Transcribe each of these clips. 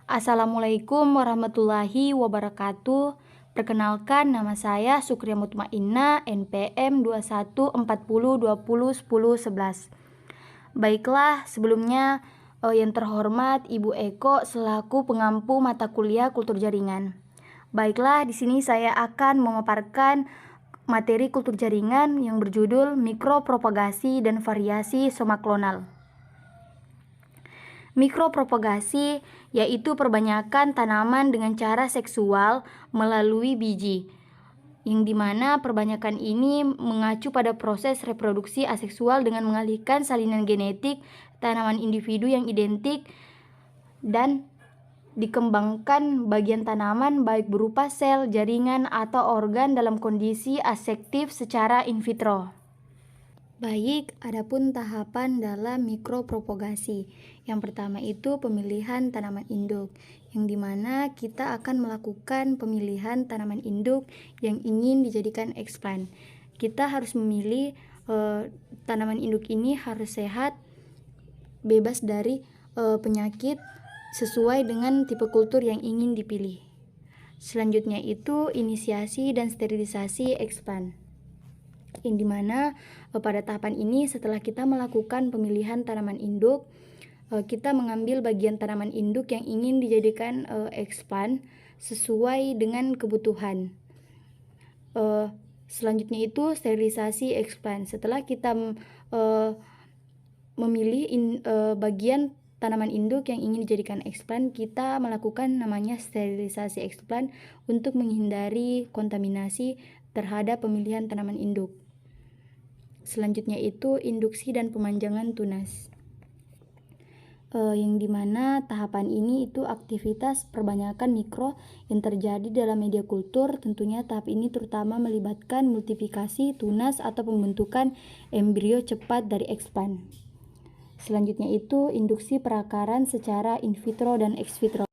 Assalamualaikum warahmatullahi wabarakatuh. Perkenalkan, nama saya Sukria Mutmainna, NPM 2140201011. Baiklah, sebelumnya yang terhormat Ibu Eko selaku pengampu mata kuliah Kultur Jaringan. Baiklah, di sini saya akan memaparkan materi kultur jaringan yang berjudul mikropropagasi dan variasi somaklonal. Mikropropagasi yaitu perbanyakan tanaman dengan cara seksual melalui biji, yang dimana perbanyakan ini mengacu pada proses reproduksi aseksual dengan mengalihkan salinan genetik tanaman individu yang identik dan dikembangkan bagian tanaman baik berupa sel, jaringan, atau organ dalam kondisi asektif secara in vitro. Baik, adapun tahapan dalam mikropropagasi. Yang pertama itu pemilihan tanaman induk, yang dimana kita akan melakukan pemilihan tanaman induk yang ingin dijadikan eksplan. Kita harus memilih tanaman induk ini harus sehat, bebas dari penyakit sesuai dengan tipe kultur yang ingin dipilih. Selanjutnya itu inisiasi dan sterilisasi eksplan, yang dimana pada tahapan ini setelah kita melakukan pemilihan tanaman induk, kita mengambil bagian tanaman induk yang ingin dijadikan eksplan sesuai dengan kebutuhan. Selanjutnya itu sterilisasi eksplan. Setelah kita memilih bagian tanaman induk yang ingin dijadikan eksplan, kita melakukan namanya sterilisasi eksplan untuk menghindari kontaminasi terhadap pemilihan tanaman induk. Selanjutnya itu induksi dan pemanjangan tunas, yang dimana tahapan ini itu aktivitas perbanyakan mikro yang terjadi dalam media kultur. Tentunya tahap ini terutama melibatkan multiplikasi tunas atau pembentukan embrio cepat dari eksplan. Selanjutnya itu induksi perakaran secara in vitro dan ex vitro.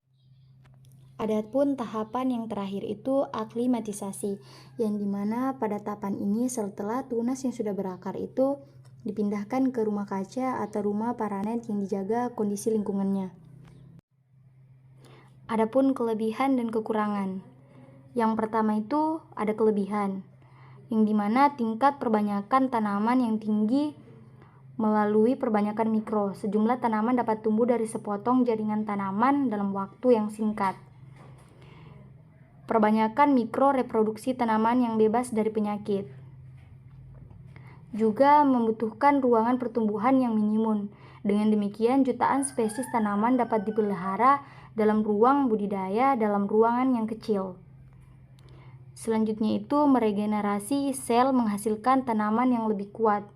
Adapun tahapan yang terakhir itu aklimatisasi, yang dimana pada tahapan ini setelah tunas yang sudah berakar itu dipindahkan ke rumah kaca atau rumah paranet yang dijaga kondisi lingkungannya. Adapun kelebihan dan kekurangan. Yang pertama itu ada kelebihan, yang dimana tingkat perbanyakan tanaman yang tinggi melalui perbanyakan mikro. Sejumlah tanaman dapat tumbuh dari sepotong jaringan tanaman dalam waktu yang singkat. Perbanyakan mikro reproduksi tanaman yang bebas dari penyakit. Juga membutuhkan ruangan pertumbuhan yang minimum. Dengan demikian, jutaan spesies tanaman dapat dipelihara dalam ruang budidaya dalam ruangan yang kecil. Selanjutnya itu meregenerasi sel menghasilkan tanaman yang lebih kuat,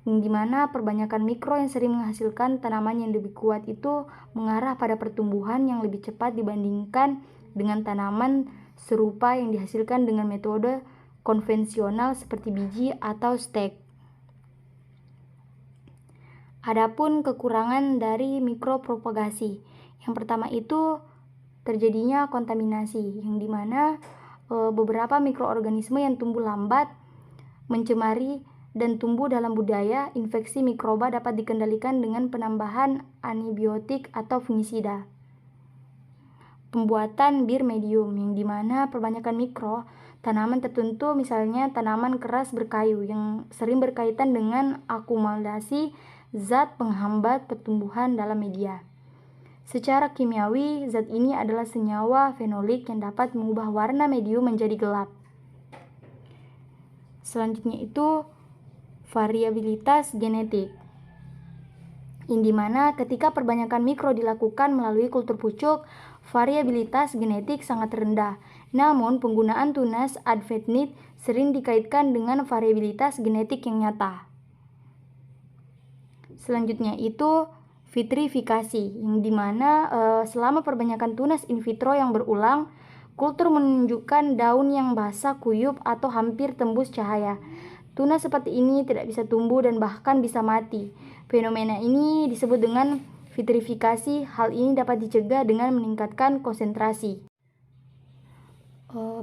yang dimana perbanyakan mikro yang sering menghasilkan tanaman yang lebih kuat itu mengarah pada pertumbuhan yang lebih cepat dibandingkan dengan tanaman serupa yang dihasilkan dengan metode konvensional seperti biji atau stek. Adapun kekurangan dari mikropropagasi, yang pertama itu terjadinya kontaminasi, yang dimana beberapa mikroorganisme yang tumbuh lambat, mencemari dan tumbuh dalam budaya infeksi mikroba dapat dikendalikan dengan penambahan antibiotik atau fungisida. Pembuatan bir medium, yang dimana perbanyakan mikro tanaman tertentu, misalnya tanaman keras berkayu yang sering berkaitan dengan akumulasi zat penghambat pertumbuhan dalam media. Secara kimiawi, zat ini adalah senyawa fenolik yang dapat mengubah warna medium menjadi gelap. Selanjutnya itu variabilitas genetik, yang dimana ketika perbanyakan mikro dilakukan melalui kultur pucuk, variabilitas genetik sangat rendah. Namun penggunaan tunas adventite sering dikaitkan dengan variabilitas genetik yang nyata. Selanjutnya itu vitrifikasi, yang dimana selama perbanyakan tunas in vitro yang berulang, kultur menunjukkan daun yang basah, kuyup, atau hampir tembus cahaya. Tunas seperti ini tidak bisa tumbuh dan bahkan bisa mati. Fenomena ini disebut dengan vitrifikasi. Hal ini dapat dicegah dengan meningkatkan konsentrasi.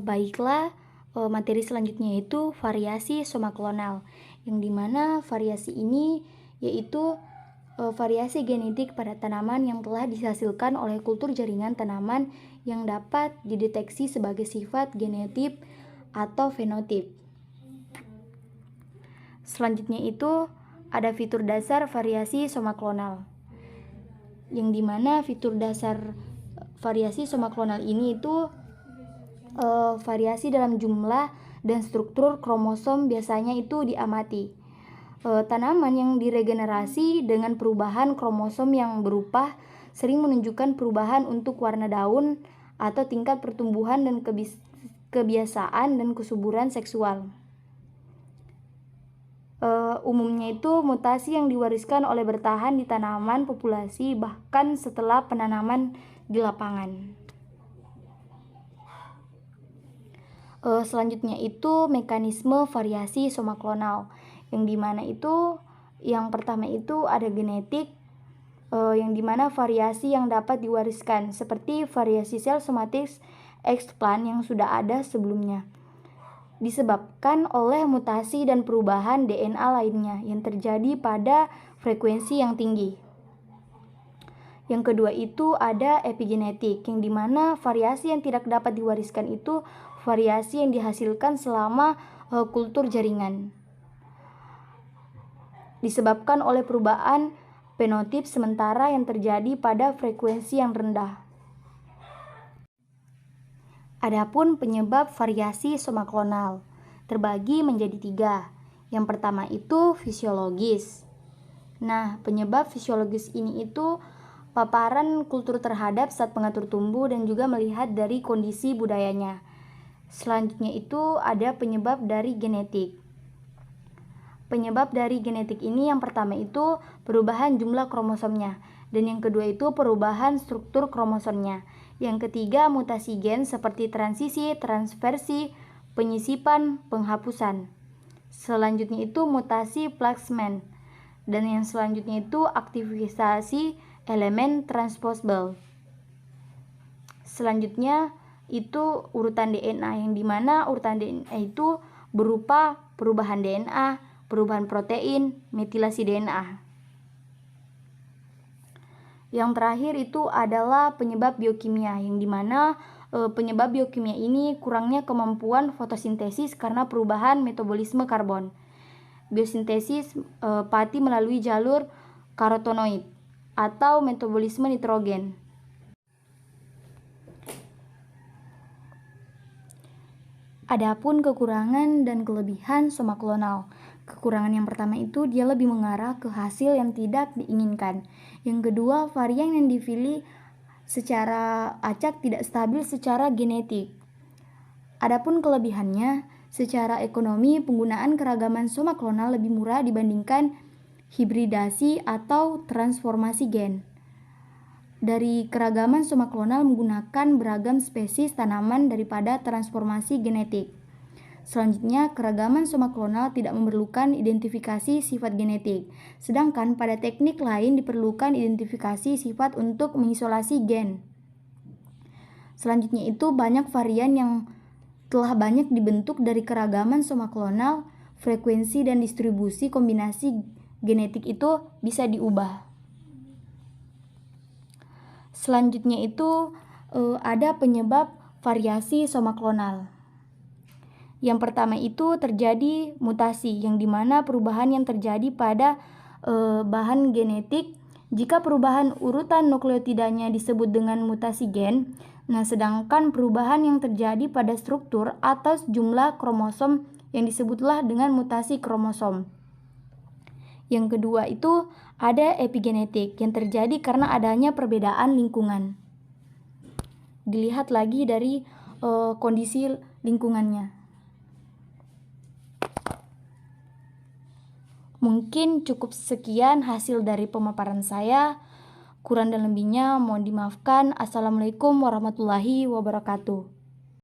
Baiklah, materi selanjutnya itu variasi somaklonal, yang dimana variasi ini yaitu variasi genetik pada tanaman yang telah dihasilkan oleh kultur jaringan tanaman yang dapat dideteksi sebagai sifat genotip atau fenotip. Selanjutnya itu ada fitur dasar variasi somaklonal, yang dimana fitur dasar variasi somaklonal ini itu variasi dalam jumlah dan struktur kromosom biasanya itu diamati. Tanaman yang diregenerasi dengan perubahan kromosom yang berupa sering menunjukkan perubahan untuk warna daun atau tingkat pertumbuhan dan kebiasaan dan kesuburan seksual. Umumnya itu mutasi yang diwariskan oleh bertahan di tanaman populasi bahkan setelah penanaman di lapangan. Selanjutnya itu mekanisme variasi somaklonal, yang dimana itu yang pertama itu ada genetik, yang dimana variasi yang dapat diwariskan seperti variasi sel somatik explant yang sudah ada sebelumnya, disebabkan oleh mutasi dan perubahan DNA lainnya yang terjadi pada frekuensi yang tinggi. Yang kedua itu ada epigenetik, yang dimana variasi yang tidak dapat diwariskan itu variasi yang dihasilkan selama kultur jaringan, disebabkan oleh perubahan fenotip sementara yang terjadi pada frekuensi yang rendah. Adapun penyebab variasi somaklonal terbagi menjadi 3. Yang pertama itu fisiologis. Nah, penyebab fisiologis ini itu paparan kultur terhadap zat pengatur tumbuh dan juga melihat dari kondisi budayanya. Selanjutnya itu ada penyebab dari genetik. Penyebab dari genetik ini yang pertama itu perubahan jumlah kromosomnya, dan yang kedua itu perubahan struktur kromosomnya. Yang ketiga mutasi gen seperti transisi, transversi, penyisipan, penghapusan. Selanjutnya itu mutasi placement, dan yang selanjutnya itu aktivisasi elemen transposable. Selanjutnya itu urutan DNA, yang dimana urutan DNA itu berupa perubahan DNA, perubahan protein, metilasi DNA. Yang terakhir itu adalah penyebab biokimia, yang dimana penyebab biokimia ini kurangnya kemampuan fotosintesis karena perubahan metabolisme karbon. Biosintesis pati melalui jalur karotenoid atau metabolisme nitrogen. Adapun kekurangan dan kelebihan somaklonal. Kekurangan yang pertama itu dia lebih mengarah ke hasil yang tidak diinginkan. Yang kedua, varian yang dipilih secara acak tidak stabil secara genetik. Adapun kelebihannya, secara ekonomi penggunaan keragaman somaklonal lebih murah dibandingkan hibridasi atau transformasi gen. Dari keragaman somaklonal menggunakan beragam spesies tanaman daripada transformasi genetik. Selanjutnya, keragaman somaklonal tidak memerlukan identifikasi sifat genetik, sedangkan pada teknik lain diperlukan identifikasi sifat untuk mengisolasi gen. Selanjutnya itu banyak varian yang telah banyak dibentuk dari keragaman somaklonal, frekuensi dan distribusi kombinasi genetik itu bisa diubah. Selanjutnya itu ada penyebab variasi somaklonal. Yang pertama itu terjadi mutasi, yang dimana perubahan yang terjadi pada bahan genetik. Jika perubahan urutan nukleotidanya disebut dengan mutasi gen, nah sedangkan perubahan yang terjadi pada struktur atau jumlah kromosom yang disebutlah dengan mutasi kromosom. Yang kedua itu ada epigenetik yang terjadi karena adanya perbedaan lingkungan. Dilihat lagi dari kondisi lingkungannya. Mungkin cukup sekian hasil dari pemaparan saya. Kurang dan lebihnya mohon dimaafkan. Assalamualaikum warahmatullahi wabarakatuh.